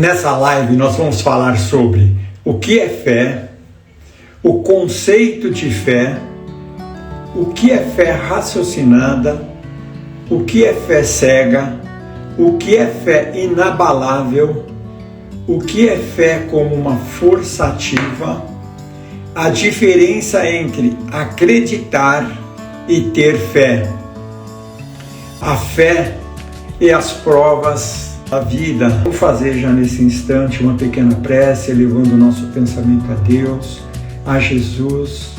Nessa live nós vamos falar sobre o que é fé, o conceito de fé, o que é fé raciocinada, o que é fé cega, o que é fé inabalável, o que é fé como uma força ativa, a diferença entre acreditar e ter fé, a fé e as provas da vida. Vou fazer já nesse instante uma pequena prece, elevando o nosso pensamento a Deus, a Jesus,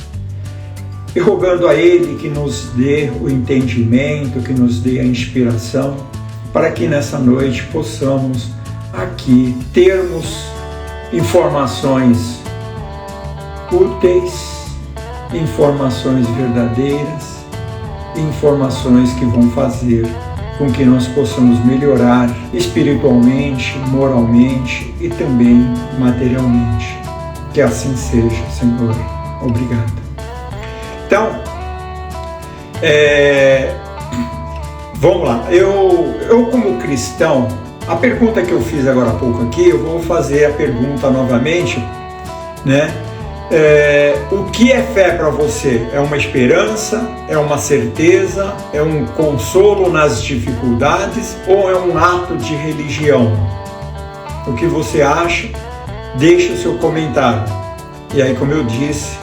e rogando a Ele que nos dê o entendimento, que nos dê a inspiração, para que nessa noite possamos aqui termos informações úteis, informações verdadeiras, informações que vão fazer com que nós possamos melhorar espiritualmente, moralmente e também materialmente. Que assim seja, Senhor. Obrigado. Então, vamos lá. Eu como cristão, a pergunta que eu fiz agora há pouco aqui, eu vou fazer a pergunta novamente, né? O que é fé para você? É uma esperança? É uma certeza? É um consolo nas dificuldades? Ou é um ato de religião? O que você acha? Deixe o seu comentário. E aí, como eu disse,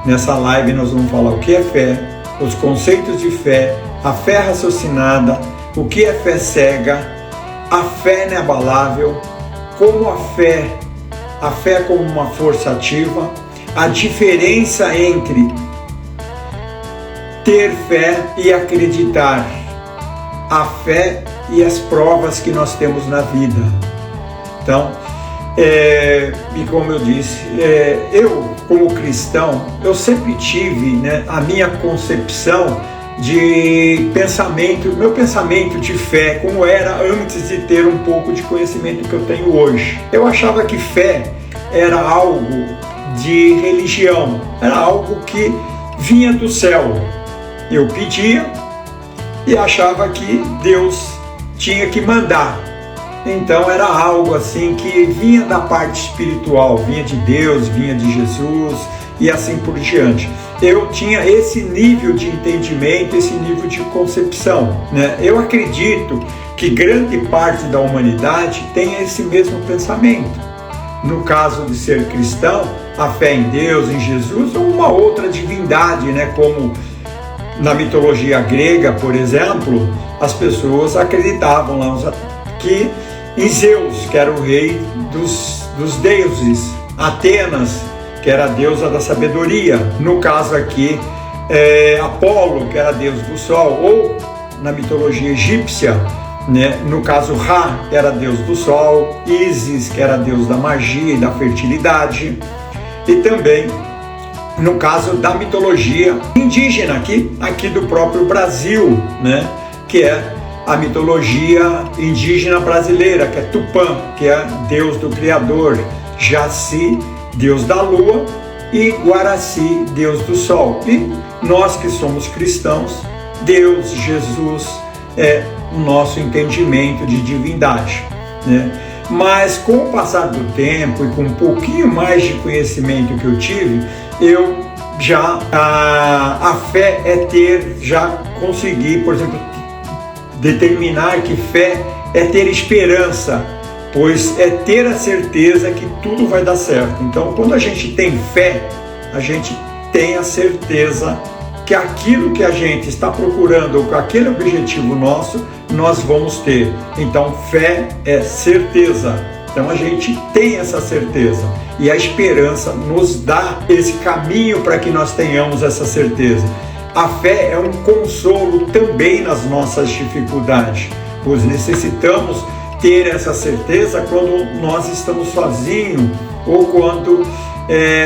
nessa live nós vamos falar o que é fé, os conceitos de fé, a fé raciocinada, o que é fé cega, a fé inabalável, como a fé como uma força ativa, a diferença entre ter fé e acreditar, a fé e as provas que nós temos na vida. Então, e como eu disse, eu como cristão, eu sempre tive, né, a minha concepção de pensamento, meu pensamento de fé, como era antes de ter um pouco de conhecimento que eu tenho hoje. Eu achava que fé era algo de religião, era algo que vinha do céu. Eu pedia e achava que Deus tinha que mandar. Então era algo assim que vinha da parte espiritual, vinha de Deus, vinha de Jesus e assim por diante. Eu tinha esse nível de entendimento, esse nível de concepção, né? Eu acredito que grande parte da humanidade tem esse mesmo pensamento. No caso de ser cristão, a fé em Deus, em Jesus, ou uma outra divindade, né? Como na mitologia grega, por exemplo, as pessoas acreditavam lá que em Zeus, que era o rei dos deuses, Atenas, que era a deusa da sabedoria, no caso aqui, Apolo, que era a deusa do sol, ou na mitologia egípcia, né? No caso, Ra, que era deus do sol, Ísis, que era deus da magia e da fertilidade, e também no caso da mitologia indígena aqui do próprio Brasil, né? Que é a mitologia indígena brasileira, que é Tupã, que é deus do Criador, Jaci, deus da lua, e Guaraci, deus do sol. E nós que somos cristãos, Deus, Jesus, é o nosso entendimento de divindade, né? Mas com o passar do tempo e com um pouquinho mais de conhecimento que eu tive, eu já, a fé já consegui, por exemplo, determinar que fé é ter esperança, pois é ter a certeza que tudo vai dar certo. Então, quando a gente tem fé, a gente tem a certeza que aquilo que a gente está procurando, ou com aquele objetivo nosso, nós vamos ter. Então, fé é certeza. Então, a gente tem essa certeza. E a esperança nos dá esse caminho para que nós tenhamos essa certeza. A fé é um consolo também nas nossas dificuldades, pois necessitamos ter essa certeza quando nós estamos sozinhos ou quando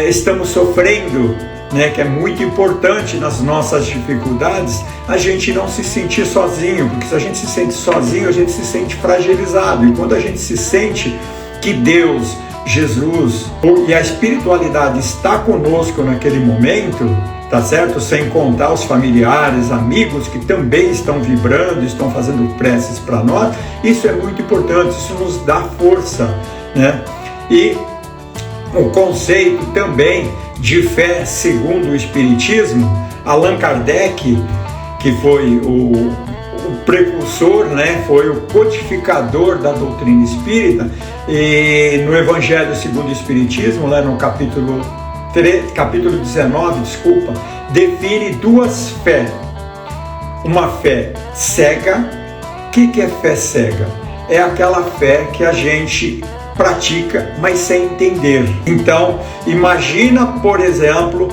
estamos sofrendo, né, que é muito importante nas nossas dificuldades, a gente não se sentir sozinho, porque se a gente se sente sozinho, a gente se sente fragilizado, e quando a gente se sente que Deus, Jesus e a espiritualidade está conosco naquele momento, tá certo? Sem contar os familiares, amigos que também estão vibrando, estão fazendo preces para nós. Isso é muito importante, isso nos dá força, né? E o conceito também de fé segundo o Espiritismo, Allan Kardec, que foi o precursor, né, foi o codificador da doutrina espírita, e no Evangelho segundo o Espiritismo, lá no capítulo 19, define duas fés. Uma fé cega. O que é fé cega? É aquela fé que a gente pratica, mas sem entender. Então, imagina, por exemplo,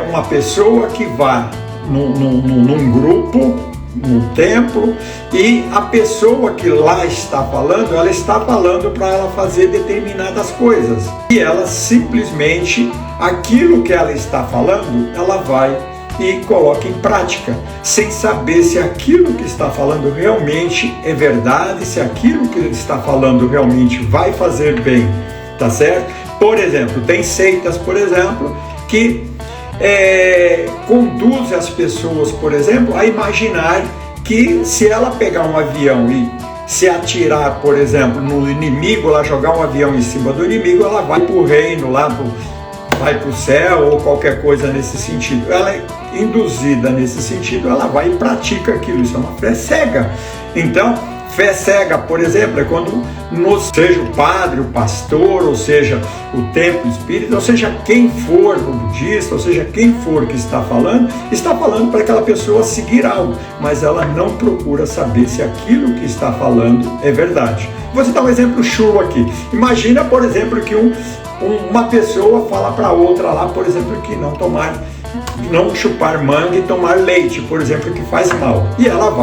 uma pessoa que vai num grupo, no templo, e a pessoa que lá está falando, ela está falando para ela fazer determinadas coisas. E ela simplesmente, aquilo que ela está falando, ela vai e coloca em prática, sem saber se aquilo que está falando realmente é verdade, se aquilo que está falando realmente vai fazer bem, tá certo? Por exemplo, tem seitas, por exemplo, que conduzem as pessoas, por exemplo, a imaginar que se ela pegar um avião e se atirar, por exemplo, no inimigo, ela jogar um avião em cima do inimigo, ela vai para o reino, vai para o céu ou qualquer coisa nesse sentido. Ela é induzida nesse sentido, ela vai e pratica aquilo. Isso é uma fé cega. Então, fé cega, por exemplo, é quando seja o padre, o pastor, ou seja, o templo espírita, ou seja, quem for, o budista, ou seja, quem for que está falando para aquela pessoa seguir algo, mas ela não procura saber se aquilo que está falando é verdade. Vou citar um exemplo chulo aqui. Imagina, por exemplo, que uma pessoa fala para outra lá, por exemplo, que não chupar manga e tomar leite, por exemplo, que faz mal. E ela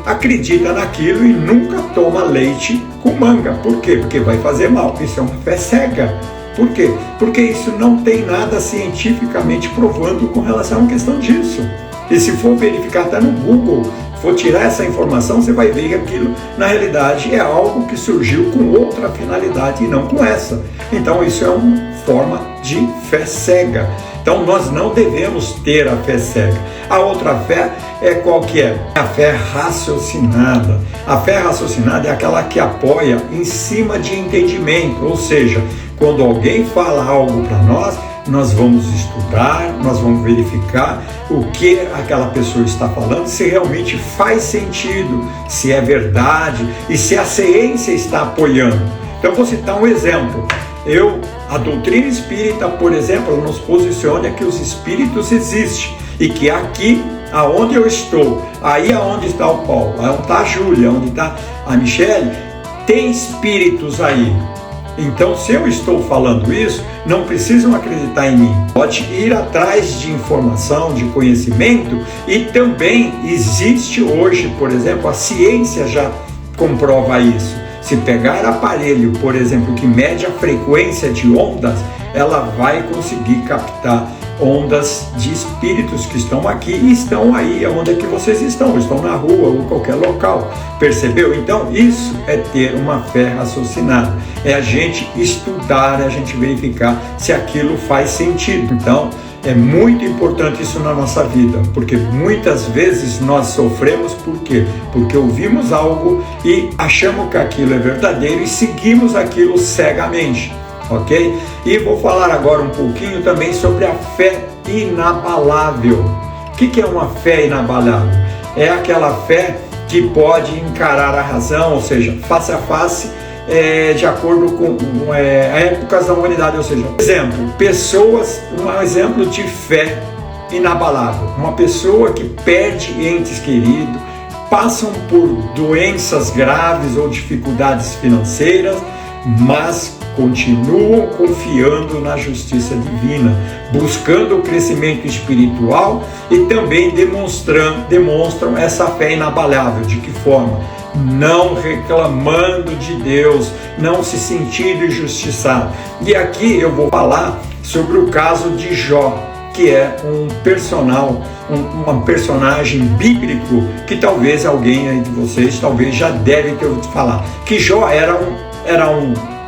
acredita naquilo e nunca toma leite com manga. Por quê? Porque vai fazer mal. Isso é uma fé cega. Por quê? Porque isso não tem nada cientificamente provando com relação à questão disso. E se for verificar, até no Google, for tirar essa informação, você vai ver que aquilo, na realidade, é algo que surgiu com outra finalidade e não com essa. Então, isso é uma forma de fé cega. Então, nós não devemos ter a fé cega. A outra fé é qual que é? A fé raciocinada. A fé raciocinada é aquela que apoia em cima de entendimento, ou seja, quando alguém fala algo para nós vamos estudar, nós vamos verificar o que aquela pessoa está falando, se realmente faz sentido, se é verdade e se a ciência está apoiando. Então, vou citar um exemplo. A doutrina espírita, por exemplo, nos posiciona que os espíritos existem e que aqui, aonde eu estou, aí aonde está o Paulo, aonde está a Júlia, aonde está a Michele, tem espíritos aí. Então, se eu estou falando isso, não precisam acreditar em mim. Pode ir atrás de informação, de conhecimento, e também existe hoje, por exemplo, a ciência já comprova isso. Se pegar aparelho, por exemplo, que mede a frequência de ondas, ela vai conseguir captar ondas de espíritos que estão aqui e estão aí onde é que vocês estão na rua ou qualquer local, percebeu? Então isso é ter uma fé raciocinada, é a gente estudar, é a gente verificar se aquilo faz sentido. Então é muito importante isso na nossa vida, porque muitas vezes nós sofremos, por quê? Porque ouvimos algo e achamos que aquilo é verdadeiro e seguimos aquilo cegamente. Ok? E vou falar agora um pouquinho também sobre a fé inabalável. O que é uma fé inabalável? É aquela fé que pode encarar a razão, ou seja, face a face, de acordo com épocas da humanidade. Ou seja, um exemplo de fé inabalável. Uma pessoa que perde entes queridos, passam por doenças graves ou dificuldades financeiras, mas continuam confiando na justiça divina, buscando o crescimento espiritual e também demonstram essa fé inabalável. De que forma? Não reclamando de Deus, não se sentindo injustiçado. E aqui eu vou falar sobre o caso de Jó, que é um personagem bíblico que talvez alguém aí de vocês já deve ter ouvido falar. Que Jó era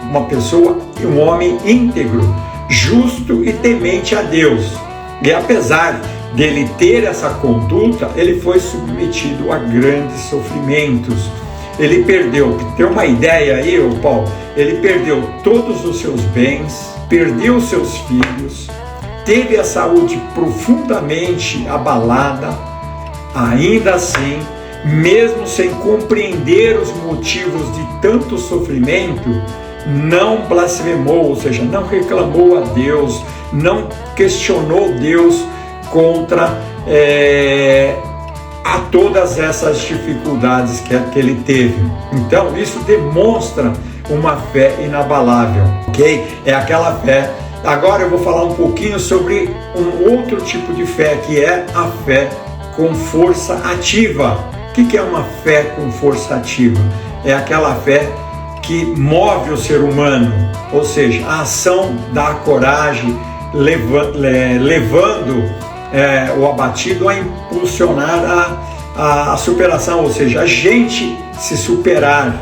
uma pessoa, um homem íntegro, justo e temente a Deus. E apesar dele ter essa conduta, ele foi submetido a grandes sofrimentos. Ele perdeu, tem uma ideia aí, Paulo, ele perdeu todos os seus bens, perdeu seus filhos, teve a saúde profundamente abalada, ainda assim, mesmo sem compreender os motivos de tanto sofrimento, não blasfemou, ou seja, não reclamou a Deus, não questionou Deus contra a todas essas dificuldades que ele teve. Então, isso demonstra uma fé inabalável, ok? É aquela fé. Agora eu vou falar um pouquinho sobre um outro tipo de fé, que é a fé com força ativa. O que é uma fé com força ativa? É aquela fé que move o ser humano, ou seja, a ação da coragem, levando o abatido a impulsionar a superação, ou seja, a gente se superar.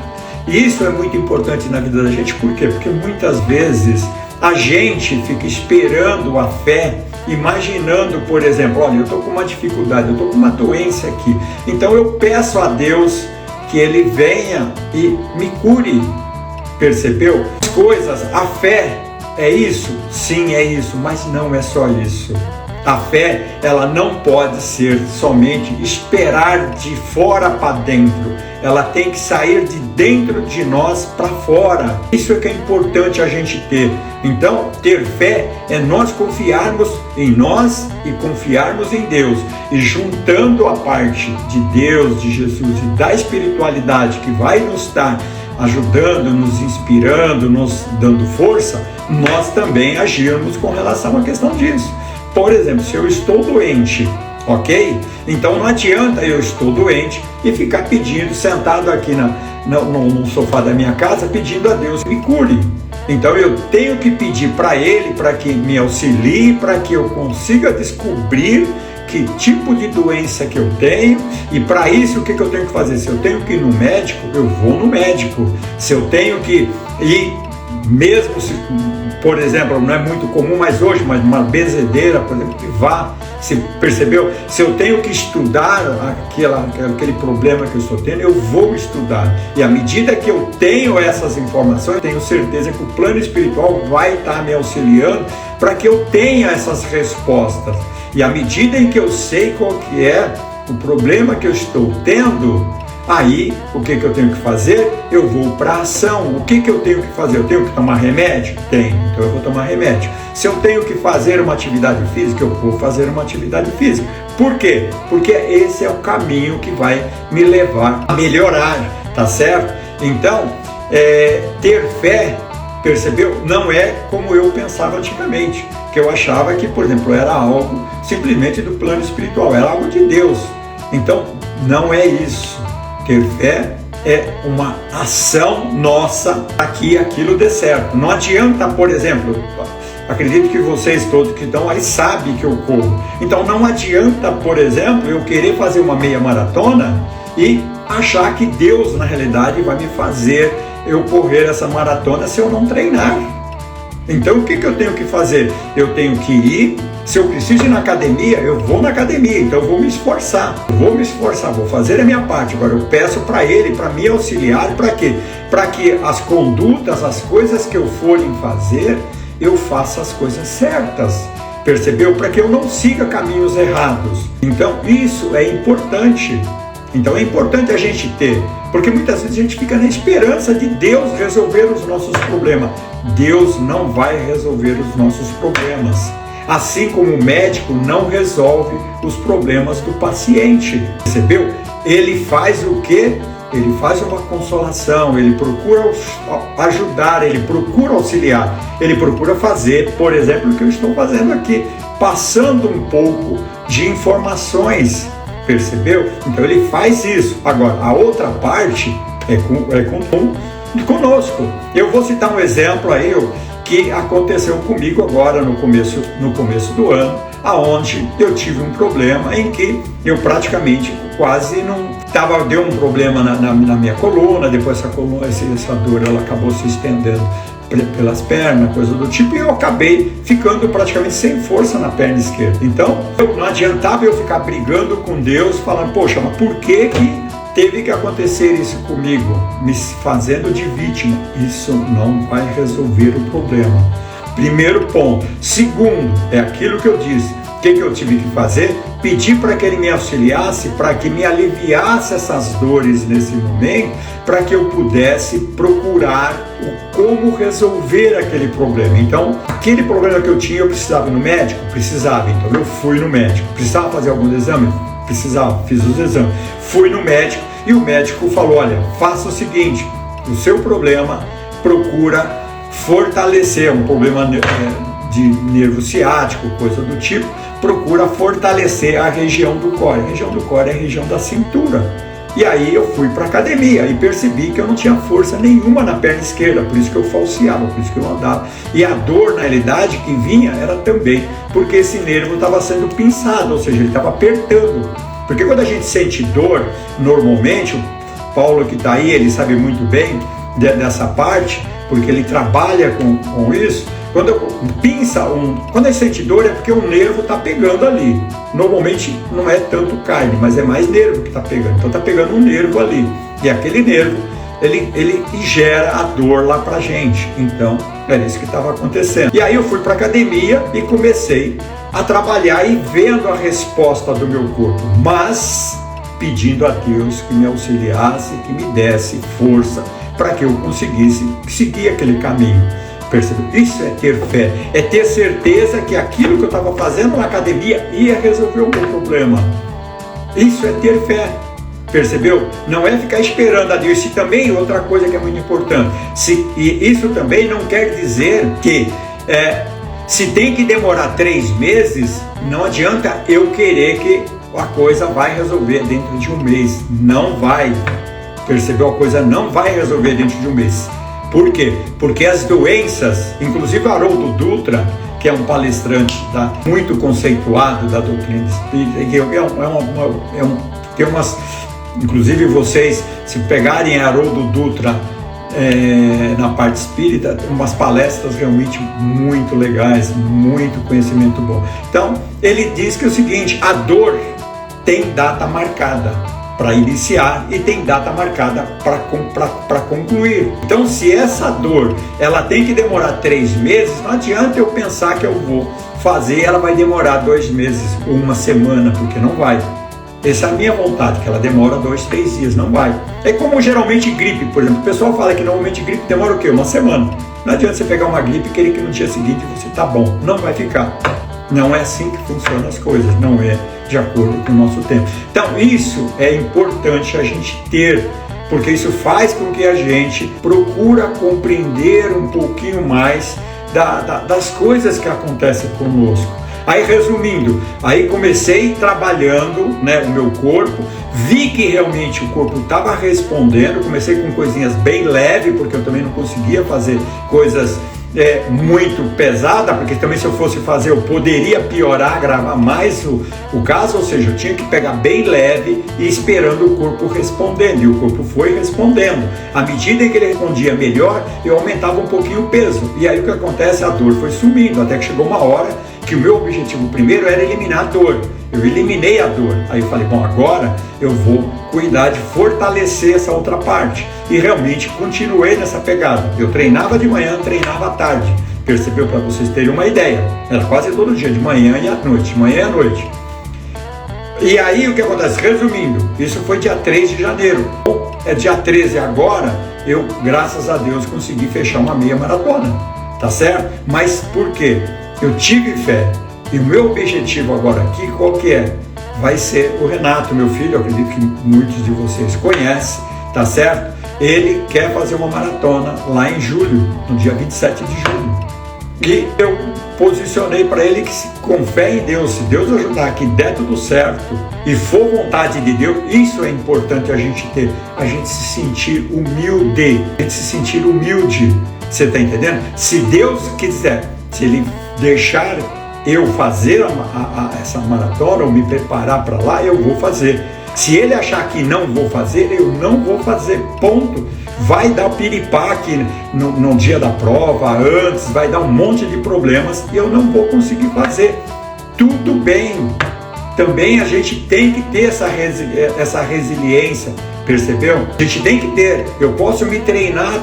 E isso é muito importante na vida da gente. Por quê? Porque muitas vezes a gente fica esperando a fé, imaginando, por exemplo, olha, eu estou com uma dificuldade, eu estou com uma doença aqui, então eu peço a Deus que Ele venha e me cure. Percebeu? As coisas, a fé é isso? Sim, é isso, mas não é só isso. A fé, ela não pode ser somente esperar de fora para dentro. Ela tem que sair de dentro de nós para fora. Isso é que é importante a gente ter. Então, ter fé é nós confiarmos em nós e confiarmos em Deus. E juntando a parte de Deus, de Jesus e da espiritualidade que vai nos estar ajudando, nos inspirando, nos dando força, nós também agirmos com relação à questão disso. Por exemplo, se eu estou doente, ok? Então não adianta eu estou doente e ficar pedindo, sentado aqui no sofá da minha casa, pedindo a Deus que me cure. Então eu tenho que pedir para Ele, para que me auxilie, para que eu consiga descobrir que tipo de doença que eu tenho, e para isso o que eu tenho que fazer? Se eu tenho que ir no médico, eu vou no médico. Se eu tenho que ir, mesmo se, por exemplo, não é muito comum mais hoje, mas uma benzedeira, por exemplo, que vá, se percebeu? Se eu tenho que estudar aquele problema que eu estou tendo, eu vou estudar. E à medida que eu tenho essas informações, eu tenho certeza que o plano espiritual vai estar me auxiliando para que eu tenha essas respostas. E à medida em que eu sei qual que é o problema que eu estou tendo, aí o que eu tenho que fazer? Eu vou para a ação. O que eu tenho que fazer? Eu tenho que tomar remédio? Tenho, então eu vou tomar remédio. Se eu tenho que fazer uma atividade física, eu vou fazer uma atividade física. Por quê? Porque esse é o caminho que vai me levar a melhorar, tá certo? Então, ter fé, percebeu? Não é como eu pensava antigamente, que eu achava que, por exemplo, era algo simplesmente do plano espiritual, era algo de Deus. Então, não é isso. Ter fé é uma ação nossa para que aquilo dê certo. Não adianta, por exemplo, acredito que vocês todos que estão aí sabem que eu corro. Então não adianta, por exemplo, eu querer fazer uma meia maratona e achar que Deus, na realidade, vai me fazer eu correr essa maratona se eu não treinar. Então o que eu tenho que fazer? Eu tenho que ir. Se eu preciso ir na academia, eu vou na academia, então eu vou me esforçar, vou fazer a minha parte. Agora eu peço para Ele, para me auxiliar, para quê? Para que as condutas, as coisas que eu forem fazer, eu faça as coisas certas, percebeu? Para que eu não siga caminhos errados. Então isso é importante. Então é importante a gente ter, porque muitas vezes a gente fica na esperança de Deus resolver os nossos problemas. Deus não vai resolver os nossos problemas. Assim como o médico não resolve os problemas do paciente, percebeu? Ele faz o quê? Ele faz uma consolação, ele procura ajudar, ele procura auxiliar, ele procura fazer, por exemplo, o que eu estou fazendo aqui, passando um pouco de informações, percebeu? Então ele faz isso. Agora, a outra parte é conosco. Eu vou citar um exemplo aí, que aconteceu comigo agora no começo do ano, aonde eu tive um problema em que eu praticamente quase não deu um problema na minha coluna. Depois essa dor ela acabou se estendendo pelas pernas, coisa do tipo, e eu acabei ficando praticamente sem força na perna esquerda. Então não adiantava eu ficar brigando com Deus, falando, poxa, mas por que teve que acontecer isso comigo, me fazendo de vítima. Isso não vai resolver o problema. Primeiro ponto. Segundo, é aquilo que eu disse. O que eu tive que fazer? Pedir para que ele me auxiliasse, para que me aliviasse essas dores nesse momento, para que eu pudesse procurar como resolver aquele problema. Então, aquele problema que eu tinha, eu precisava ir no médico? Precisava, então eu fui no médico. Precisava fazer alguns exames? Precisava, fiz os exames. Fui no médico e o médico falou, olha, faça o seguinte, o seu problema procura fortalecer, um problema de nervo ciático, coisa do tipo, procura fortalecer a região do core. A região do core é a região da cintura. E aí eu fui para academia e percebi que eu não tinha força nenhuma na perna esquerda, por isso que eu falseava, por isso que eu andava. E a dor, na realidade, que vinha era também porque esse nervo estava sendo pinçado, ou seja, ele estava apertando. Porque quando a gente sente dor, normalmente, o Paulo que está aí, ele sabe muito bem dessa parte, porque ele trabalha com isso. Quando pinça, quando ele sente dor é porque o nervo está pegando ali. Normalmente não é tanto carne, mas é mais nervo que está pegando. Então está pegando um nervo ali. E aquele nervo, ele gera a dor lá pra gente. Então era isso que estava acontecendo. E aí eu fui para academia e comecei a trabalhar e vendo a resposta do meu corpo. Mas pedindo a Deus que me auxiliasse, que me desse força para que eu conseguisse seguir aquele caminho. Percebeu? Isso é ter fé, é ter certeza que aquilo que eu estava fazendo na academia ia resolver o meu problema. Isso é ter fé, percebeu? Não é ficar esperando a Deus. E também outra coisa que é muito importante, e isso também não quer dizer que se tem que demorar 3 meses, não adianta eu querer que a coisa vai resolver dentro de um mês. Não vai, percebeu? A coisa não vai resolver dentro de um mês. Por quê? Porque as doenças, inclusive o Haroldo Dutra, que é um palestrante muito conceituado da doutrina espírita, que tem umas, inclusive vocês, se pegarem Haroldo Dutra na parte espírita, tem umas palestras realmente muito legais, muito conhecimento bom. Então, ele diz que é o seguinte, a dor tem data marcada para iniciar e tem data marcada para concluir. Então, se essa dor ela tem que demorar 3 meses, não adianta eu pensar que eu vou fazer, ela vai demorar 2 meses ou 1 semana, porque não vai. Essa é a minha vontade, que ela demora 2, 3 dias, não vai. É como geralmente gripe, por exemplo, o pessoal fala que normalmente gripe demora o quê? 1 semana. Não adianta você pegar uma gripe e querer que no dia seguinte você tá bom, não vai ficar. Não é assim que funcionam as coisas, não é de acordo com o nosso tempo. Então isso é importante a gente ter, porque isso faz com que a gente procura compreender um pouquinho mais das coisas que acontecem conosco. Aí resumindo, aí comecei trabalhando, né, o meu corpo, vi que realmente o corpo estava respondendo, comecei com coisinhas bem leves, porque eu também não conseguia fazer coisas muito pesada, porque também se eu fosse fazer eu poderia piorar, agravar mais o caso, ou seja, eu tinha que pegar bem leve e esperando o corpo respondendo, e o corpo foi respondendo. À medida em que ele respondia melhor, eu aumentava um pouquinho o peso, e aí o que acontece? A dor foi sumindo, até que chegou uma hora que o meu objetivo primeiro era eliminar a dor. Eu eliminei a dor, aí eu falei, bom, agora eu vou cuidar de fortalecer essa outra parte. E realmente continuei nessa pegada. Eu treinava de manhã, treinava à tarde. Percebeu? Para vocês terem uma ideia. Era quase todo dia, de manhã e à noite, de manhã e à noite. E aí o que acontece? Resumindo, isso foi dia 3 de janeiro. É dia 13 agora, eu, graças a Deus, consegui fechar uma meia maratona. Tá certo? Mas por quê? Eu tive fé. E o meu objetivo agora aqui, qual que é? Vai ser o Renato, meu filho, eu acredito que muitos de vocês conhecem, tá certo? Ele quer fazer uma maratona lá em julho, no dia 27 de julho. E eu posicionei para ele que, com fé em Deus, se Deus ajudar, que der tudo certo e for vontade de Deus, isso é importante a gente ter, a gente se sentir humilde, você está entendendo? Se Deus quiser, se Ele deixar eu fazer essa maratona ou me preparar para lá, eu vou fazer. Se ele achar que não vou fazer, eu não vou fazer, ponto. Vai dar piripaque no dia da prova, antes, vai dar um monte de problemas e eu não vou conseguir fazer. Tudo bem. Também a gente tem que ter essa resiliência, percebeu? A gente tem que ter. Eu posso me treinar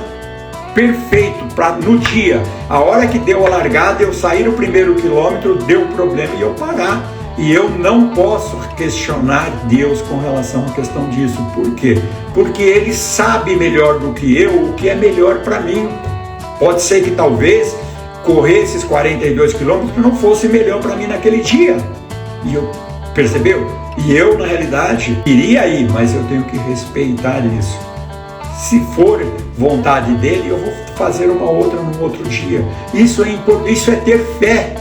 perfeito para no dia, a hora que deu a largada, eu sair o primeiro quilômetro, deu problema e eu parar. E eu não posso questionar Deus com relação à questão disso. Por quê? Porque Ele sabe melhor do que eu o que é melhor para mim. Pode ser que talvez correr esses 42 quilômetros não fosse melhor para mim naquele dia. E eu, percebeu? E eu, na realidade, iria ir, mas eu tenho que respeitar isso. Se for vontade dele, eu vou fazer uma outra num outro dia. Isso é ter fé.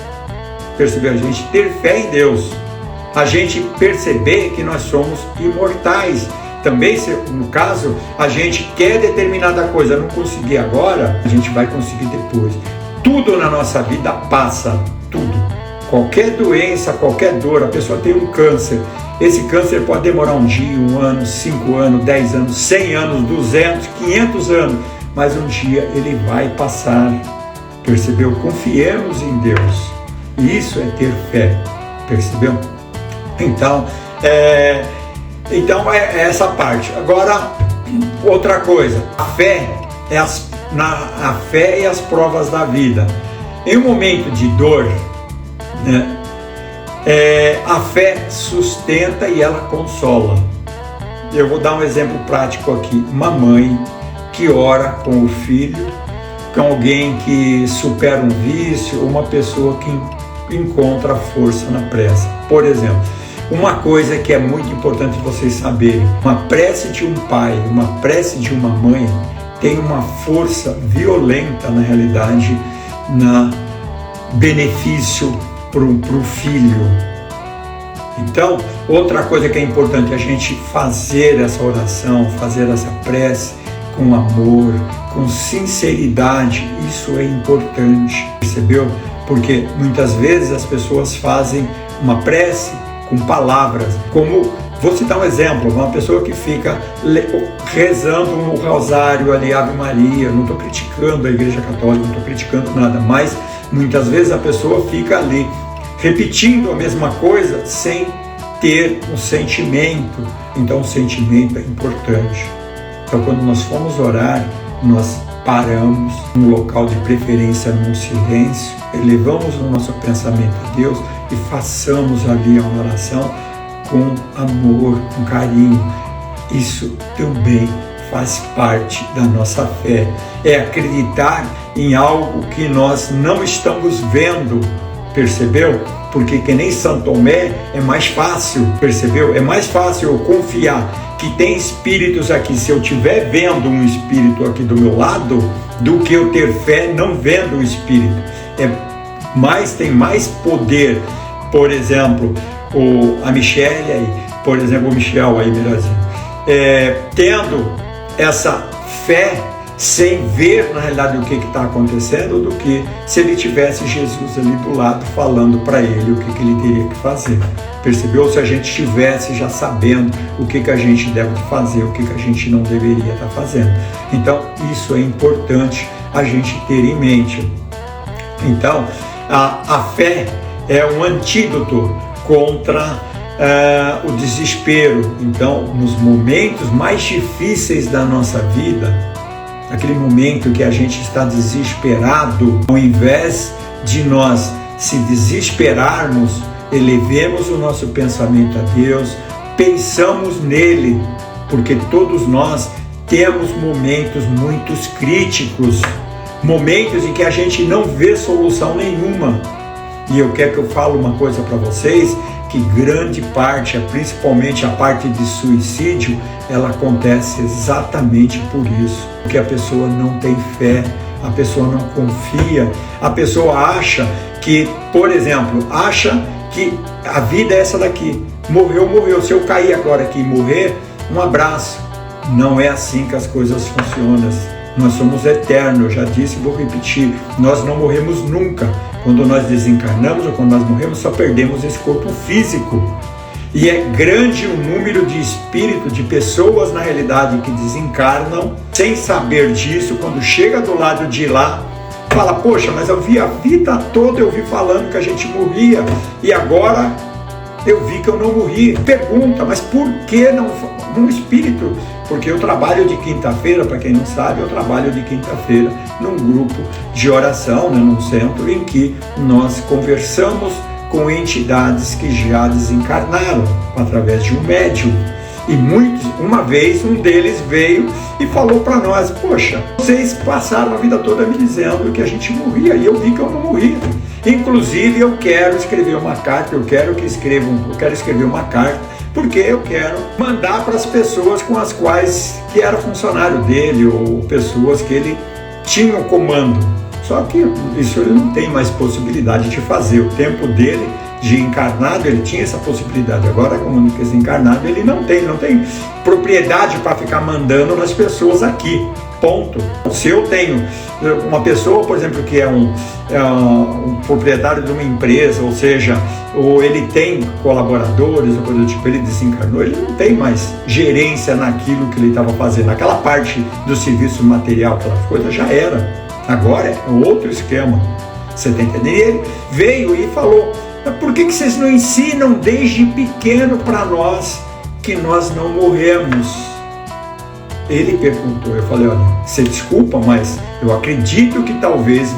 Percebeu? A gente ter fé em Deus. A gente perceber que nós somos imortais. Também, se no caso, a gente quer determinada coisa, não conseguir agora, a gente vai conseguir depois. Tudo na nossa vida passa, tudo. Qualquer doença, qualquer dor, a pessoa tem um câncer. Esse câncer pode demorar um dia, 1 ano, 5 anos, 10 anos, 100 anos, 200, 500 anos. Mas um dia ele vai passar. Percebeu? Confiemos em Deus. Isso é ter fé. Percebeu? Então, é essa parte. Agora, outra coisa. A fé é as provas da vida. Em um momento de dor, né? A fé sustenta e ela consola. Eu vou dar um exemplo prático aqui. Uma mãe que ora com o filho, com alguém que supera um vício, uma pessoa que encontra força na prece. Por exemplo, uma coisa que é muito importante vocês saberem: uma prece de um pai, uma prece de uma mãe tem uma força violenta, na realidade, na benefício para o filho. Então, outra coisa que é importante, a gente fazer essa oração, fazer essa prece com amor, com sinceridade. Isso é importante, percebeu? Porque muitas vezes as pessoas fazem uma prece com palavras, como, vou citar um exemplo, uma pessoa que fica rezando um rosário ali, Ave Maria. Não estou criticando a Igreja Católica, não estou criticando nada, mas muitas vezes a pessoa fica ali repetindo a mesma coisa sem ter um sentimento. Então o sentimento é importante. Então quando nós formos orar, nós paramos num local de preferência, num silêncio, elevamos o nosso pensamento a Deus e façamos ali a oração com amor, com carinho. Isso também faz parte da nossa fé. É acreditar em algo que nós não estamos vendo, percebeu? Porque que nem São Tomé é mais fácil, percebeu? É mais fácil eu confiar que tem espíritos aqui, se eu estiver vendo um espírito aqui do meu lado, do que eu ter fé não vendo o espírito. Tem mais poder. Por exemplo, a Michele aí, por exemplo, o Michel aí, Mirazinho, tendo essa fé sem ver na realidade o que está acontecendo, do que se ele tivesse Jesus ali do lado falando para ele o que ele teria que fazer. Percebeu? Se a gente estivesse já sabendo o que a gente deve fazer, o que a gente não deveria estar fazendo. Então isso é importante a gente ter em mente. Então a fé é um antídoto contra o desespero. Então, nos momentos mais difíceis da nossa vida, aquele momento que a gente está desesperado, ao invés de nós se desesperarmos, elevemos o nosso pensamento a Deus, pensamos nele, porque todos nós temos momentos muito críticos, momentos em que a gente não vê solução nenhuma. E eu quero que eu fale uma coisa para vocês, que grande parte, principalmente a parte de suicídio, ela acontece exatamente por isso, porque a pessoa não tem fé, a pessoa não confia, a pessoa acha que, por exemplo, que a vida é essa daqui, morreu, se eu cair agora aqui e morrer, um abraço. Não é assim que as coisas funcionam. Nós somos eternos, eu já disse e vou repetir, nós não morremos nunca. Quando nós desencarnamos ou quando nós morremos, só perdemos esse corpo físico. E é grande o número de espíritos, de pessoas na realidade que desencarnam sem saber disso, quando chega do lado de lá, fala, poxa, mas eu vi a vida toda, eu vi falando que a gente morria e agora eu vi que eu não morri. Pergunta, mas por que não? Um espírito porque eu trabalho de quinta-feira, para quem não sabe, eu trabalho de quinta-feira num grupo de oração, né, num centro em que nós conversamos com entidades que já desencarnaram através de um médium. E uma vez um deles veio e falou para nós: poxa, vocês passaram a vida toda me dizendo que a gente morria, e eu vi que eu não morria. Inclusive eu quero escrever uma carta, eu quero escrever uma carta, porque eu quero mandar para as pessoas com as quais que era funcionário dele, ou pessoas que ele tinha o comando. Só que isso ele não tem mais possibilidade de fazer. O tempo dele de encarnado, ele tinha essa possibilidade. Agora, como desencarnado, ele não tem propriedade para ficar mandando nas pessoas aqui. Ponto. Se eu tenho uma pessoa, por exemplo, que é um proprietário de uma empresa, ou seja, ou ele tem colaboradores, ou coisa do tipo, ele desencarnou, ele não tem mais gerência naquilo que ele estava fazendo. Aquela parte do serviço material, aquela coisa já era. Agora é outro esquema. Você está entendendo? E ele veio e falou: por que vocês não ensinam desde pequeno para nós que nós não morremos? Ele perguntou. Eu falei: olha, você desculpa, mas eu acredito que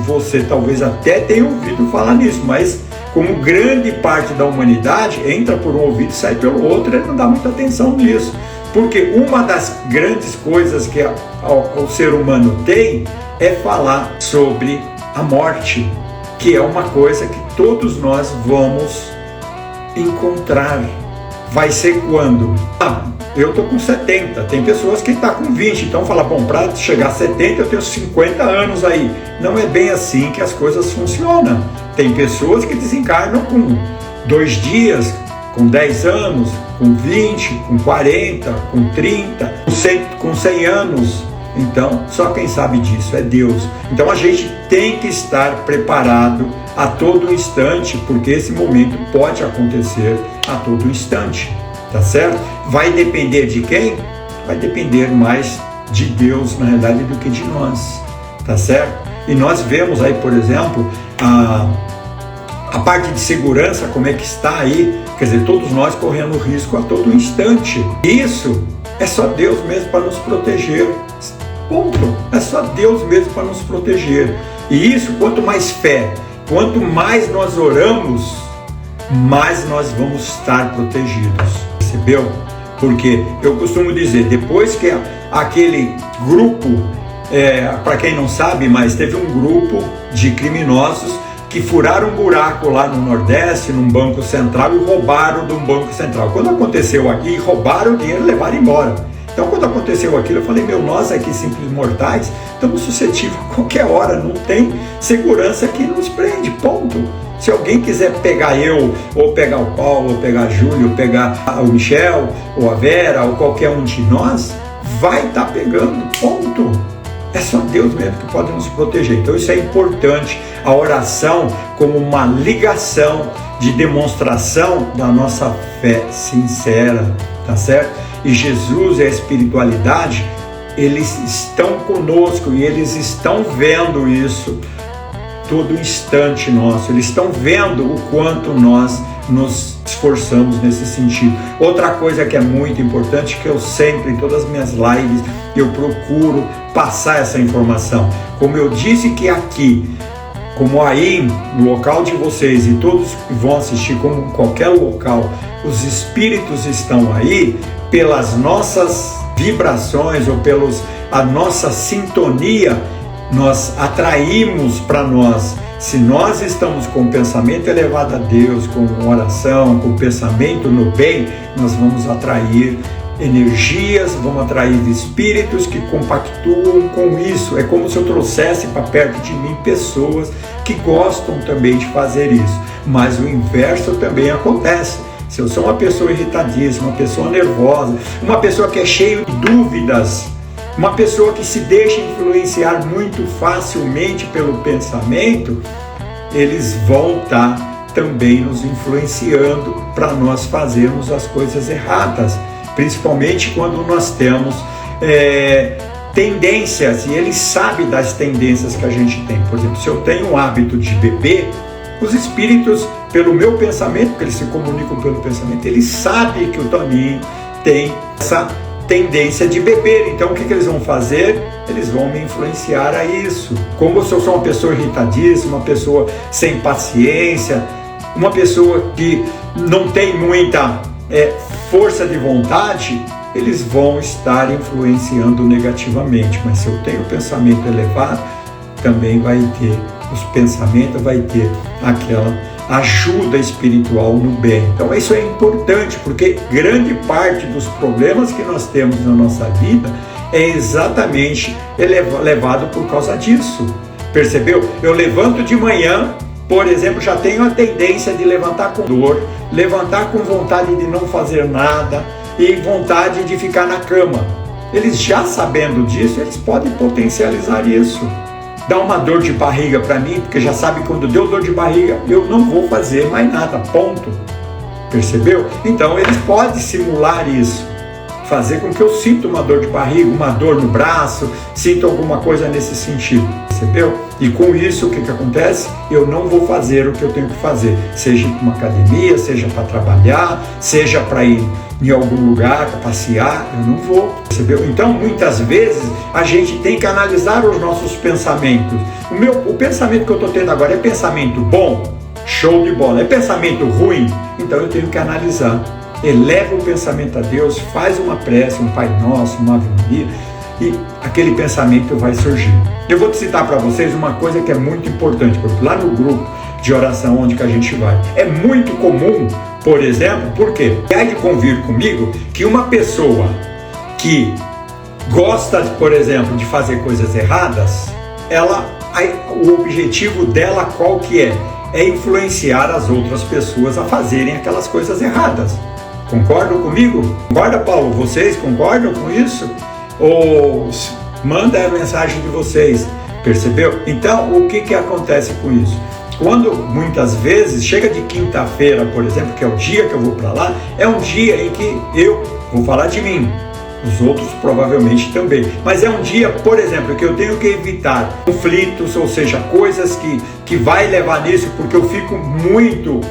você até tenha ouvido falar nisso, mas como grande parte da humanidade entra por um ouvido e sai pelo outro, ele não dá muita atenção nisso. Porque uma das grandes coisas que o ser humano tem é falar sobre a morte, que é uma coisa que todos nós vamos encontrar. Vai ser quando? Eu estou com 70, tem pessoas que estão com 20, então fala: bom, para chegar a 70 eu tenho 50 anos aí. Não é bem assim que as coisas funcionam. Tem pessoas que desencarnam com 2 dias, com 10 anos, com 20, com 40, com 30, com 100 anos. Então, só quem sabe disso é Deus. Então a gente tem que estar preparado a todo instante, porque esse momento pode acontecer a todo instante, tá certo? Vai depender de quem? Vai depender mais de Deus, na realidade, do que de nós, tá certo? E nós vemos aí, por exemplo, a parte de segurança, como é que está aí, quer dizer, todos nós correndo risco a todo instante. Isso é só Deus mesmo para nos proteger. Ponto. É só Deus mesmo para nos proteger. E isso, quanto mais fé, quanto mais nós oramos, mais nós vamos estar protegidos. Percebeu? Porque eu costumo dizer, depois que aquele grupo, para quem não sabe, mas teve um grupo de criminosos que furaram um buraco lá no Nordeste, num banco central, e roubaram de um banco central. Quando aconteceu aqui, roubaram o dinheiro e levaram embora. Então, quando aconteceu aquilo, eu falei: nós aqui, simples mortais, estamos suscetíveis a qualquer hora, não tem segurança que nos prende, ponto. Se alguém quiser pegar eu, ou pegar o Paulo, ou pegar a Júlio, ou pegar o Michel, ou a Vera, ou qualquer um de nós, vai estar pegando, ponto. É só Deus mesmo que pode nos proteger. Então isso é importante, a oração como uma ligação de demonstração da nossa fé sincera, tá certo? E Jesus e a espiritualidade, eles estão conosco e eles estão vendo isso todo instante nosso. Eles estão vendo o quanto nós nos esforçamos nesse sentido. Outra coisa que é muito importante, que eu sempre, em todas as minhas lives, eu procuro passar essa informação. Como eu disse que aqui, como aí no local de vocês e todos que vão assistir, como em qualquer local, os espíritos estão aí, pelas nossas vibrações ou a nossa sintonia, nós atraímos para nós. Se nós estamos com o pensamento elevado a Deus, com oração, com pensamento no bem, nós vamos atrair energias, vamos atrair espíritos que compactuam com isso. É como se eu trouxesse para perto de mim pessoas que gostam também de fazer isso. Mas o inverso também acontece. Se eu sou uma pessoa irritadíssima, uma pessoa nervosa, uma pessoa que é cheia de dúvidas, uma pessoa que se deixa influenciar muito facilmente pelo pensamento, eles vão estar também nos influenciando para nós fazermos as coisas erradas, principalmente quando nós temos tendências, e eles sabem das tendências que a gente tem. Por exemplo, se eu tenho o hábito de beber, os espíritos, pelo meu pensamento, porque eles se comunicam pelo pensamento, eles sabem que o Toninho tem essa tendência de beber. Então o que eles vão fazer? Eles vão me influenciar a isso. Como eu sou uma pessoa irritadiça, uma pessoa sem paciência, uma pessoa que não tem muita força de vontade, eles vão estar influenciando negativamente. Mas se eu tenho pensamento elevado, também vai ter os pensamentos, vai ter aquela ajuda espiritual no bem. Então isso é importante, porque grande parte dos problemas que nós temos na nossa vida é exatamente levado por causa disso. Percebeu? Eu levanto de manhã, por exemplo, já tenho a tendência de levantar com dor, levantar com vontade de não fazer nada e vontade de ficar na cama. Eles já sabendo disso, eles podem potencializar isso. Dá uma dor de barriga para mim, porque já sabe que quando deu dor de barriga, eu não vou fazer mais nada, ponto. Percebeu? Então eles podem simular isso, fazer com que eu sinta uma dor de barriga, uma dor no braço, sinta alguma coisa nesse sentido, percebeu? E com isso, o que acontece? Eu não vou fazer o que eu tenho que fazer, seja para uma academia, seja para trabalhar, seja para ir em algum lugar, para passear, eu não vou, percebeu? Então, muitas vezes, a gente tem que analisar os nossos pensamentos. O pensamento que eu estou tendo agora é pensamento bom? Show de bola. É pensamento ruim? Então eu tenho que analisar. Eleva o pensamento a Deus, faz uma prece, um Pai Nosso, uma Ave Maria, e aquele pensamento vai surgir. Eu vou citar para vocês uma coisa que é muito importante, porque lá no grupo de oração onde que a gente vai, é muito comum, por exemplo, por quê? Há de convir comigo que uma pessoa que gosta, por exemplo, de fazer coisas erradas, o objetivo dela qual que é? É influenciar as outras pessoas a fazerem aquelas coisas erradas. Concordam comigo? Concorda, Paulo? Vocês concordam com isso? Ou manda a mensagem de vocês, percebeu? Então, o que acontece com isso? Quando muitas vezes chega de quinta-feira, por exemplo, que é o dia que eu vou para lá, é um dia em que eu vou falar de mim, os outros provavelmente também, mas é um dia, por exemplo, que eu tenho que evitar conflitos, ou seja, coisas que vai levar nisso, porque eu fico muito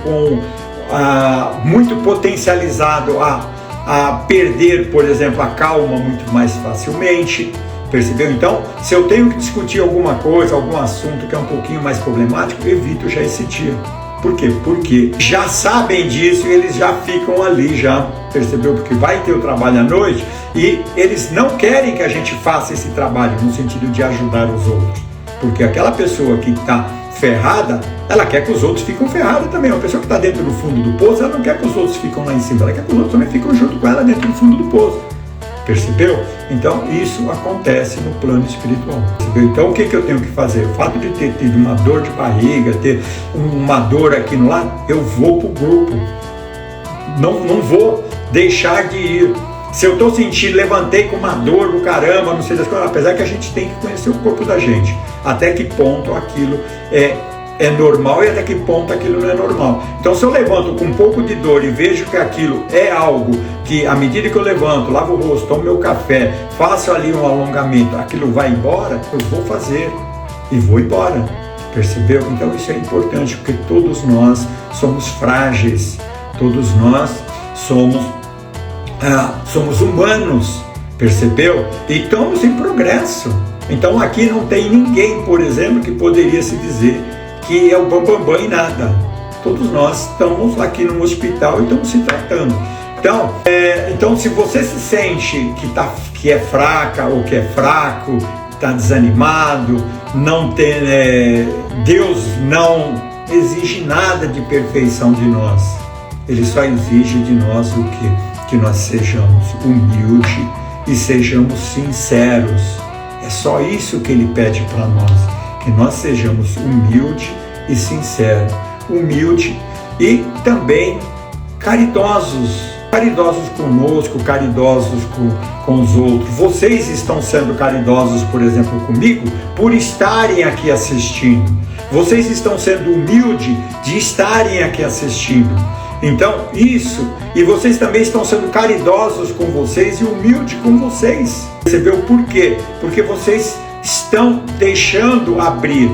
potencializado a perder, por exemplo, a calma muito mais facilmente. Percebeu? Então, se eu tenho que discutir alguma coisa, algum assunto que é um pouquinho mais problemático, eu evito já esse dia. Por quê? Porque já sabem disso e eles já ficam ali já, percebeu? Porque vai ter o trabalho à noite e eles não querem que a gente faça esse trabalho no sentido de ajudar os outros. Porque aquela pessoa que está ferrada, ela quer que os outros fiquem ferrados também. Uma pessoa que está dentro do fundo do poço, ela não quer que os outros fiquem lá em cima, ela quer que os outros também fiquem junto com ela dentro do fundo do poço. Percebeu? Então isso acontece no plano espiritual. Percebeu? Então o que eu tenho que fazer? O fato de ter tido uma dor de barriga, ter uma dor aqui no lado, eu vou para o grupo. Não vou deixar de ir. Se eu estou sentindo, levantei com uma dor do caramba, não sei das coisas, apesar que a gente tem que conhecer o corpo da gente. Até que ponto aquilo é normal e até que ponto aquilo não é normal. Então, se eu levanto com um pouco de dor e vejo que aquilo é algo que, à medida que eu levanto, lavo o rosto, tomo meu café, faço ali um alongamento, aquilo vai embora, eu vou fazer e vou embora. Percebeu? Então, isso é importante, porque todos nós somos frágeis, todos nós somos humanos, percebeu? E estamos em progresso. Então, aqui não tem ninguém, por exemplo, que poderia se dizer que é o bambambam em nada. Todos nós estamos aqui no hospital e estamos se tratando. Então, se você se sente que é fraca ou que é fraco, está desanimado, Deus não exige nada de perfeição de nós. Ele só exige de nós o quê? Que nós sejamos humildes e sejamos sinceros. É só isso que Ele pede para nós, que nós sejamos humildes e sinceros. Humilde e também caridosos conosco, caridosos com os outros. Vocês estão sendo caridosos, por exemplo, comigo, por estarem aqui assistindo. Vocês estão sendo humildes de estarem aqui assistindo. Então, isso, e vocês também estão sendo caridosos com vocês e humildes com vocês. Percebeu por quê? Porque vocês estão deixando abrir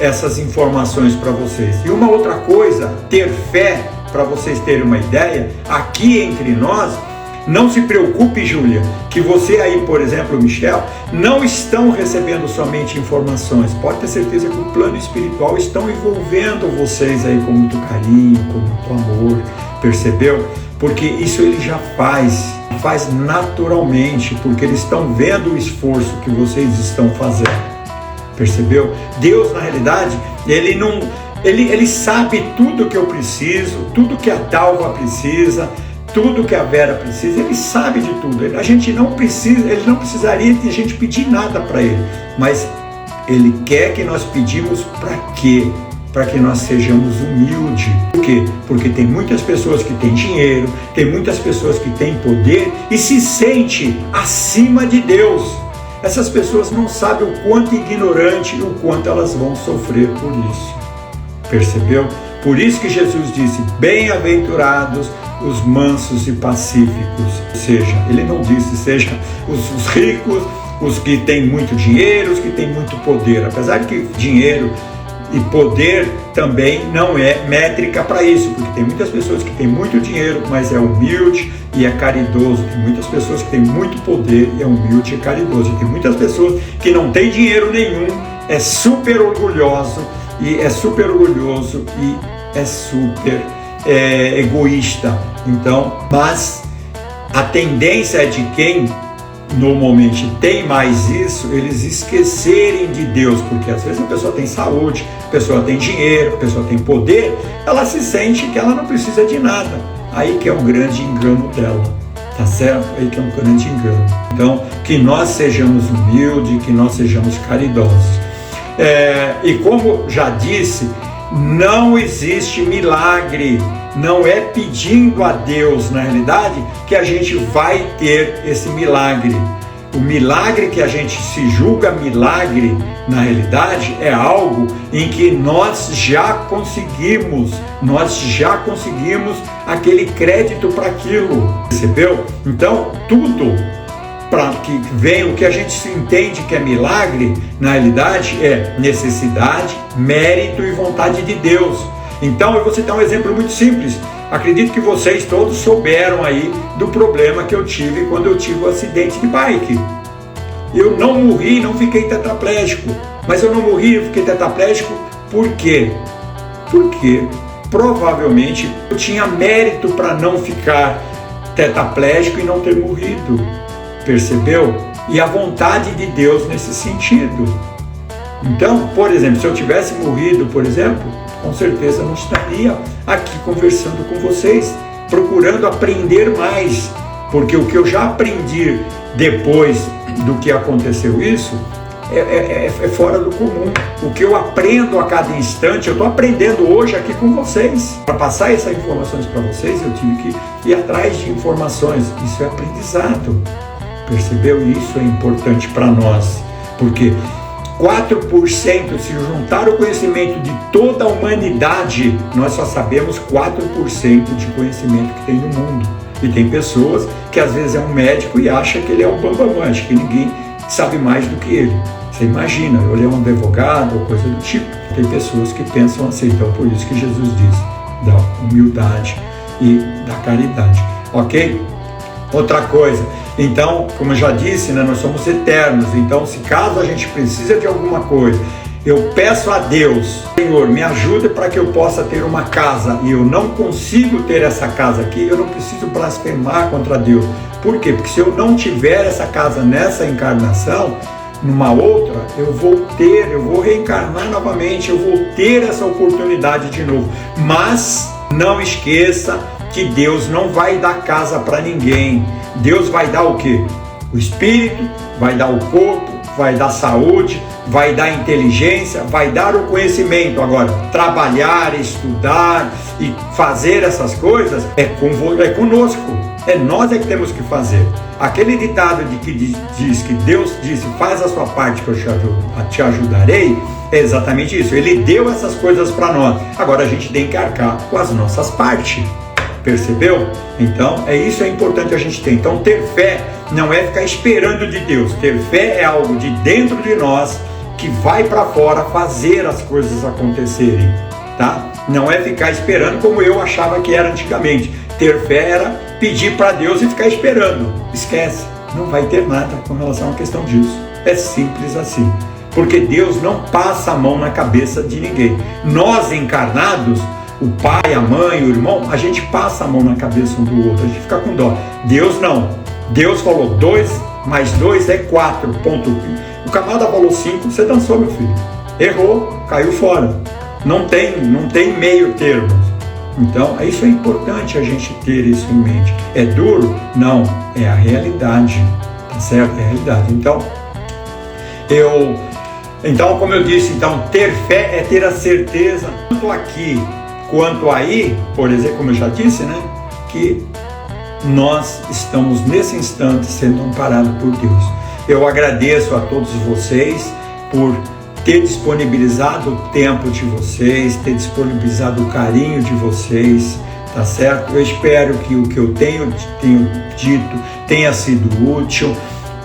essas informações para vocês. E uma outra coisa, ter fé, para vocês terem uma ideia, aqui entre nós, Não se preocupe, Júlia, que você aí, por exemplo, Michel, não estão recebendo somente informações. Pode ter certeza que o plano espiritual estão envolvendo vocês aí com muito carinho, com muito amor, percebeu? Porque isso ele já faz naturalmente, porque eles estão vendo o esforço que vocês estão fazendo, percebeu? Deus, na realidade, ele sabe tudo que eu preciso, tudo que a Dalva precisa, tudo que a Vera precisa, ele sabe de tudo. Ele não precisaria de a gente pedir nada para ele, mas ele quer que nós pedimos para quê? Para que nós sejamos humildes. Por quê? Porque tem muitas pessoas que têm dinheiro, tem muitas pessoas que têm poder e se sente acima de Deus. Essas pessoas não sabem o quanto ignorante e o quanto elas vão sofrer por isso. Percebeu? Por isso que Jesus disse, bem-aventurados os mansos e pacíficos. Ou seja, ele não disse, seja os ricos, os que têm muito dinheiro, os que têm muito poder. Apesar de que dinheiro e poder também não é métrica para isso, porque tem muitas pessoas que têm muito dinheiro, mas é humilde e é caridoso. Tem muitas pessoas que têm muito poder e é humilde e caridoso. E tem muitas pessoas que não têm dinheiro nenhum, é super orgulhoso e é super egoísta. Então, mas a tendência é de quem normalmente tem mais isso, eles esquecerem de Deus, porque às vezes a pessoa tem saúde, a pessoa tem dinheiro, a pessoa tem poder, ela se sente que ela não precisa de nada. Aí que é um grande engano dela, tá certo? Aí que é um grande engano. Então, que nós sejamos humildes, que nós sejamos caridosos. E como já disse, não existe milagre, não é pedindo a Deus, na realidade, que a gente vai ter esse milagre. O milagre que a gente se julga milagre, na realidade, é algo em que nós já conseguimos aquele crédito para aquilo, percebeu? Então, tudo para que vem, o que a gente se entende que é milagre, na realidade, é necessidade, mérito e vontade de Deus. Então, eu vou citar um exemplo muito simples. Acredito que vocês todos souberam aí do problema que eu tive quando eu tive o acidente de bike. Eu não morri, não fiquei tetraplégico. Mas eu não morri, eu fiquei tetraplégico por quê? Porque provavelmente eu tinha mérito para não ficar tetraplégico e não ter morrido. Percebeu? E a vontade de Deus nesse sentido. Então, por exemplo, se eu tivesse morrido, por exemplo, com certeza não estaria aqui conversando com vocês, procurando aprender mais, porque o que eu já aprendi depois do que aconteceu isso é fora do comum. O que eu aprendo a cada instante, eu estou aprendendo hoje aqui com vocês. Para passar essas informações para vocês, eu tive que ir atrás de informações. Isso é aprendizado, percebeu? Isso é importante para nós, porque 4%, se juntar o conhecimento de toda a humanidade, nós só sabemos 4% de conhecimento que tem no mundo. E tem pessoas que às vezes é um médico e acha que ele é o bambambam, acha que ninguém sabe mais do que ele. Você imagina, ele é um advogado ou coisa do tipo. Tem pessoas que pensam assim, então por isso que Jesus diz da humildade e da caridade, ok? Outra coisa, então, como eu já disse, nós somos eternos, então se caso a gente precisa de alguma coisa, eu peço a Deus, Senhor, me ajude para que eu possa ter uma casa, e eu não consigo ter essa casa aqui, eu não preciso blasfemar contra Deus. Por quê? Porque se eu não tiver essa casa nessa encarnação, numa outra, eu vou reencarnar novamente, eu vou ter essa oportunidade de novo. Mas não esqueça que Deus não vai dar casa para ninguém. Deus vai dar o quê? O espírito, vai dar o corpo, vai dar saúde, vai dar inteligência, vai dar o conhecimento. Agora, trabalhar, estudar e fazer essas coisas é conosco. É nós que temos que fazer. Aquele ditado que diz que Deus disse, faz a sua parte que eu te ajudarei, é exatamente isso. Ele deu essas coisas para nós. Agora a gente tem que arcar com as nossas partes. Percebeu? Então, isso é importante a gente ter. Então, ter fé não é ficar esperando de Deus. Ter fé é algo de dentro de nós que vai para fora fazer as coisas acontecerem, tá? Não é ficar esperando como eu achava que era antigamente. Ter fé era pedir para Deus e ficar esperando. Esquece, não vai ter nada com relação à questão disso. É simples assim. Porque Deus não passa a mão na cabeça de ninguém. Nós encarnados, o pai, a mãe, o irmão, a gente passa a mão na cabeça um do outro, a gente fica com dó. Deus não. Deus falou 2 mais 2 é 4. Ponto. O camarada falou 5, você dançou, meu filho. Errou, caiu fora. Não tem meio termo. Então, isso é importante a gente ter isso em mente. É duro? Não, é a realidade. Tá certo? É a realidade. Então, como eu disse, ter fé é ter a certeza, tanto aqui quanto aí, por exemplo, como eu já disse, né, que nós estamos nesse instante sendo amparados por Deus. Eu agradeço a todos vocês por ter disponibilizado o tempo de vocês, ter disponibilizado o carinho de vocês, tá certo? Eu espero que o que eu tenho dito tenha sido útil.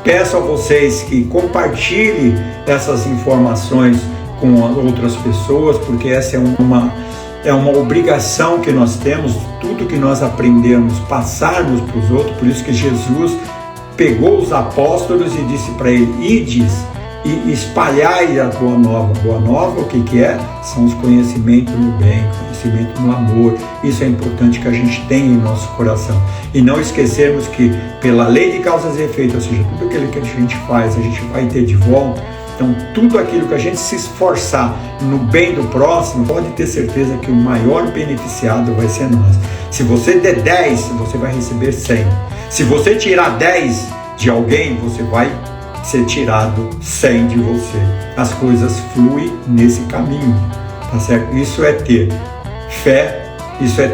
Peço a vocês que compartilhem essas informações com outras pessoas, porque essa é uma obrigação que nós temos, tudo que nós aprendemos, passarmos para os outros. Por isso que Jesus pegou os apóstolos e disse para ele: ides e espalhai a boa nova. Boa nova, o que é? São os conhecimentos no bem, conhecimento no amor. Isso é importante que a gente tenha em nosso coração. E não esquecermos que pela lei de causas e efeitos, ou seja, tudo aquilo que a gente faz, a gente vai ter de volta. Então, tudo aquilo que a gente se esforçar no bem do próximo, pode ter certeza que o maior beneficiado vai ser nós. Se você der 10, você vai receber 100. Se você tirar 10 de alguém, você vai ser tirado 100 de você. As coisas fluem nesse caminho, tá certo? Isso é ter fé, isso é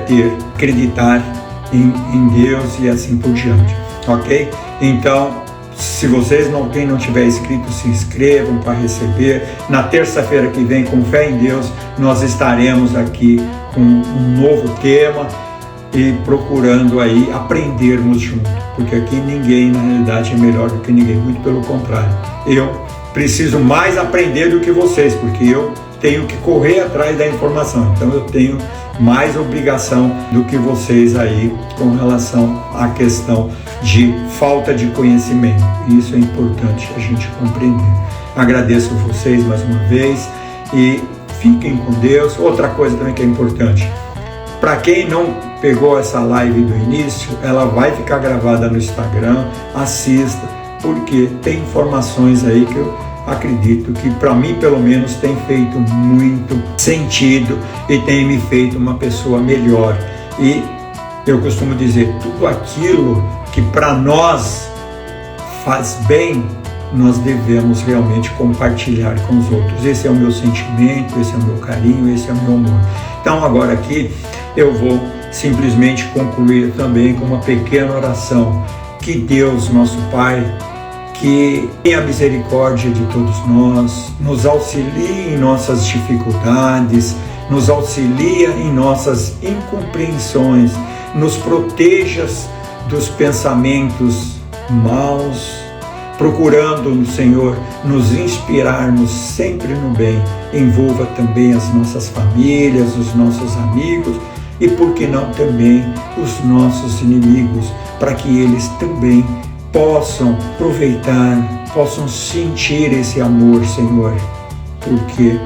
acreditar em Deus e assim por diante, ok? Então, se vocês quem não tiver inscrito, se inscrevam para receber. Na terça-feira que vem, com fé em Deus, nós estaremos aqui com um novo tema e procurando aí aprendermos junto, porque aqui ninguém na realidade é melhor do que ninguém, muito pelo contrário. Eu preciso mais aprender do que vocês, porque eu tenho que correr atrás da informação, então eu tenho mais obrigação do que vocês aí com relação à questão de falta de conhecimento. Isso é importante a gente compreender. Agradeço vocês mais uma vez e fiquem com Deus. Outra coisa também que é importante, para quem não pegou essa live do início, ela vai ficar gravada no Instagram, assista, porque tem informações aí que eu acredito que para mim pelo menos tem feito muito sentido e tem me feito uma pessoa melhor. E eu costumo dizer, tudo aquilo que para nós faz bem, nós devemos realmente compartilhar com os outros. Esse é o meu sentimento, esse é o meu carinho, esse é o meu amor. Então agora aqui eu vou simplesmente concluir também com uma pequena oração. Que Deus, nosso Pai, que tenha misericórdia de todos nós, nos auxilie em nossas dificuldades, nos auxilia em nossas incompreensões, nos proteja dos pensamentos maus, procurando, Senhor, nos inspirarmos sempre no bem. Envolva também as nossas famílias, os nossos amigos e, por que não, também os nossos inimigos, para que eles também possam aproveitar, possam sentir esse amor, Senhor, porque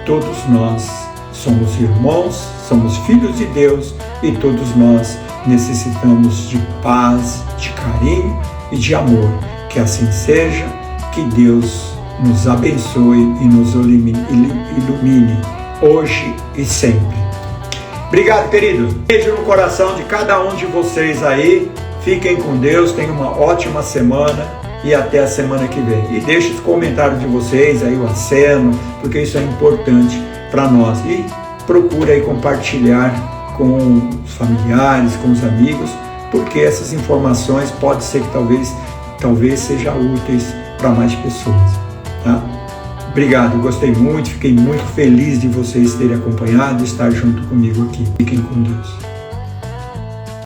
todos nós somos irmãos, somos filhos de Deus e todos nós necessitamos de paz, de carinho e de amor. Que assim seja, que Deus nos abençoe e nos ilumine hoje e sempre. Obrigado, queridos. Beijo no coração de cada um de vocês aí. Fiquem com Deus, tenham uma ótima semana e até a semana que vem. E deixe os comentários de vocês aí, o aceno, porque isso é importante para nós. E procure aí compartilhar com os familiares, com os amigos, porque essas informações pode ser que talvez sejam úteis para mais pessoas, tá? Obrigado, gostei muito, fiquei muito feliz de vocês terem acompanhado e estar junto comigo aqui. Fiquem com Deus.